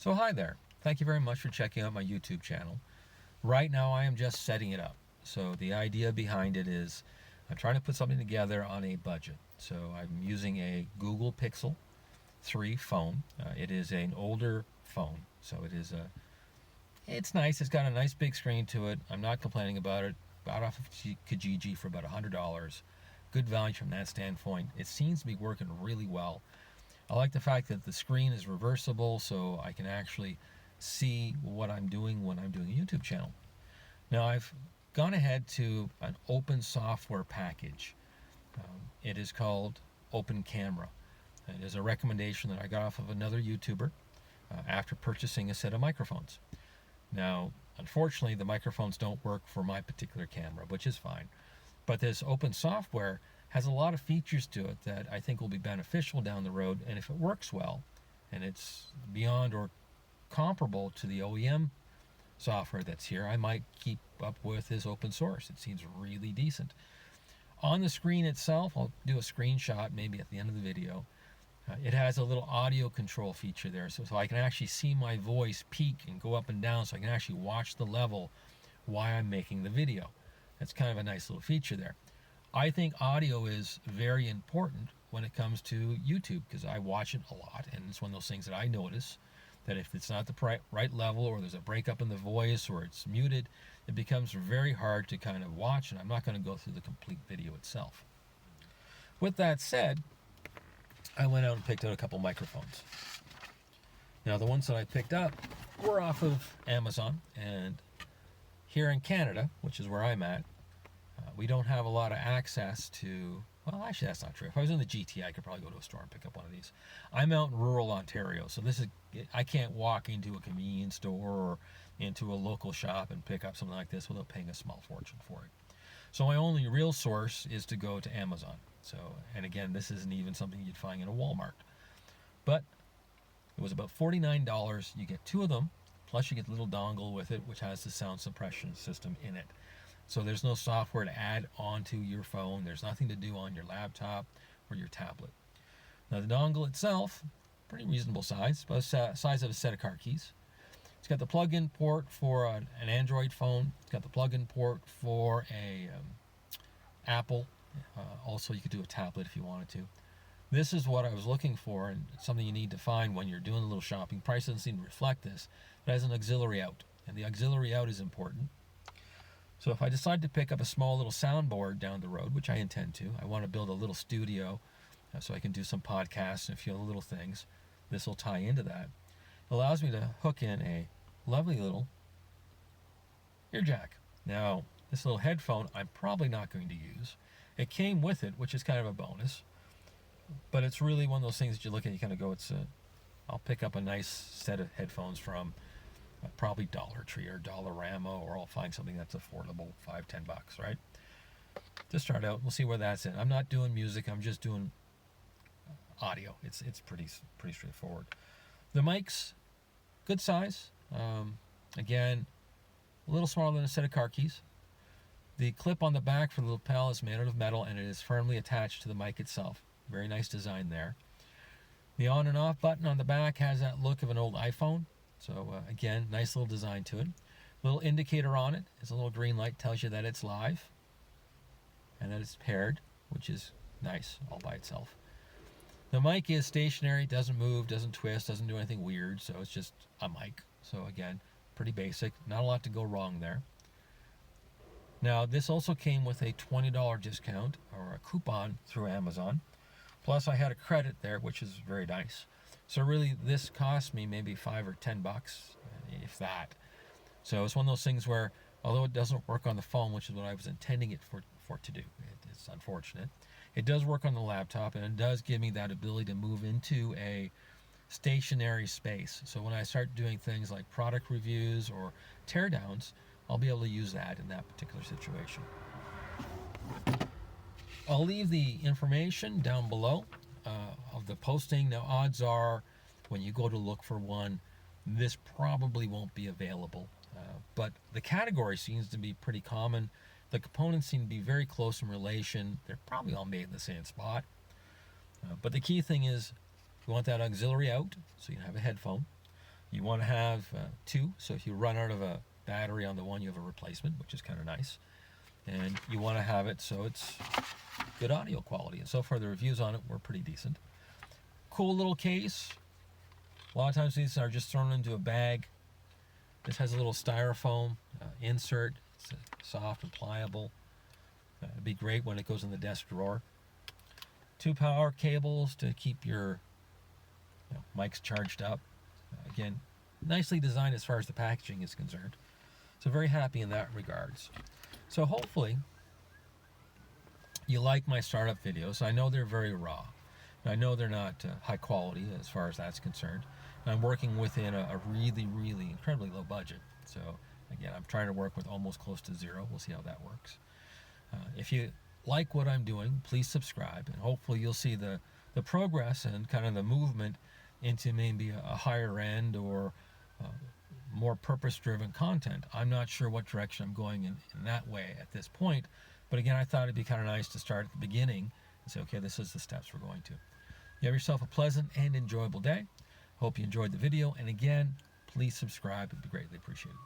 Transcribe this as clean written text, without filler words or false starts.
So hi there. Thank you very much for checking out my YouTube channel. Right now I am just setting it up. So the idea behind it is I'm trying to put something together on a budget. So I'm using a Google Pixel 3 phone. It is an older phone. So it's nice. It's got a nice big screen to it. I'm not complaining about it. Bought off of Kijiji for about $100. Good value from that standpoint. It seems to be working really well. I like the fact that the screen is reversible, so I can actually see what I'm doing when I'm doing a YouTube channel. Now I've gone ahead to an open software package. It is called Open Camera. It is a recommendation that I got off of another YouTuber after purchasing a set of microphones. Now, unfortunately, the microphones don't work for my particular camera, which is fine. But this open software has a lot of features to it that I think will be beneficial down the road, and if it works well, and it's beyond or comparable to the OEM software that's here, I might keep up with this open source. It seems really decent. On the screen itself, I'll do a screenshot maybe at the end of the video. It has a little audio control feature there, so I can actually see my voice peak and go up and down, so I can actually watch the level while I'm making the video. That's kind of a nice little feature there. I think audio is very important when it comes to YouTube because I watch it a lot, and it's one of those things that I notice that if it's not the right level, or there's a breakup in the voice, or it's muted, it becomes very hard to kind of watch, and I'm not going to go through the complete video itself. With that said, I went out and picked out a couple microphones. Now the ones that I picked up were off of Amazon, and here in Canada, which is where I'm at, we don't have a lot of access to, well, actually that's not true. If I was in the GTA, I could probably go to a store and pick up one of these. I'm out in rural Ontario, so I can't walk into a convenience store or into a local shop and pick up something like this without paying a small fortune for it. So my only real source is to go to Amazon. So, and again, this isn't even something you'd find in a Walmart. But it was about $49. You get two of them, plus you get the little dongle with it, which has the sound suppression system in it. So there's no software to add onto your phone. There's nothing to do on your laptop or your tablet. Now the dongle itself, pretty reasonable size, about the size of a set of car keys. It's got the plug-in port for an Android phone. It's got the plug-in port for a Apple. Also, you could do a tablet if you wanted to. This is what I was looking for, and it's something you need to find when you're doing a little shopping. Price doesn't seem to reflect this. It has an auxiliary out, and the auxiliary out is important. So if I decide to pick up a small little soundboard down the road, which I intend to, I want to build a little studio so I can do some podcasts and a few other little things. This will tie into that. It allows me to hook in a lovely little ear jack. Now, this little headphone I'm probably not going to use. It came with it, which is kind of a bonus. But it's really one of those things that you look at, you kind of go, I'll pick up a nice set of headphones from probably Dollar Tree or Dollarama, or I'll find something that's affordable, $5-10, right? To start out, we'll see where that's in. I'm not doing music, I'm just doing audio. It's pretty straightforward. The mic's good size. Again, a little smaller than a set of car keys. The clip on the back for the lapel is made out of metal, and it is firmly attached to the mic itself. Very nice design there. The on and off button on the back has that look of an old iPhone. So again, nice little design to it. Little indicator on it. It's a little green light, tells you that it's live and that it's paired, which is nice all by itself. The mic is stationary, doesn't move, doesn't twist, doesn't do anything weird, so it's just a mic. So again, pretty basic, not a lot to go wrong there. Now this also came with a $20 discount or a coupon through Amazon. Plus I had a credit there, which is very nice. So really this cost me maybe $5 or $10, if that. So it's one of those things where, although it doesn't work on the phone, which is what I was intending it for to do, it's unfortunate. It does work on the laptop, and it does give me that ability to move into a stationary space. So when I start doing things like product reviews or teardowns, I'll be able to use that in that particular situation. I'll leave the information down below of the posting. Now, odds are when you go to look for one, this probably won't be available. But the category seems to be pretty common. The components seem to be very close in relation. They're probably all made in the same spot. But the key thing is you want that auxiliary out, so you can have a headphone. You want to have two, so if you run out of a battery on the one, you have a replacement, which is kind of nice. And you want to have it so it's good audio quality. And so far the reviews on it were pretty decent. Cool little case. A lot of times these are just thrown into a bag. This has a little styrofoam insert. It's soft and pliable. It'd be great when it goes in the desk drawer. 2 power cables to keep your mics charged up. Again, nicely designed as far as the packaging is concerned. So very happy in that regards. So hopefully you like my startup videos. I know they're very raw. I know they're not high quality as far as that's concerned. I'm working within a really, really incredibly low budget. So again, I'm trying to work with almost close to zero. We'll see how that works. If you like what I'm doing, please subscribe, and hopefully you'll see the progress and kind of the movement into maybe a higher end or more purpose-driven content. I'm not sure what direction I'm going in that way at this point, but again, I thought it'd be kind of nice to start at the beginning and say, okay, this is the steps we're going to. You have yourself a pleasant and enjoyable day. Hope you enjoyed the video, and again, please subscribe. It'd be greatly appreciated.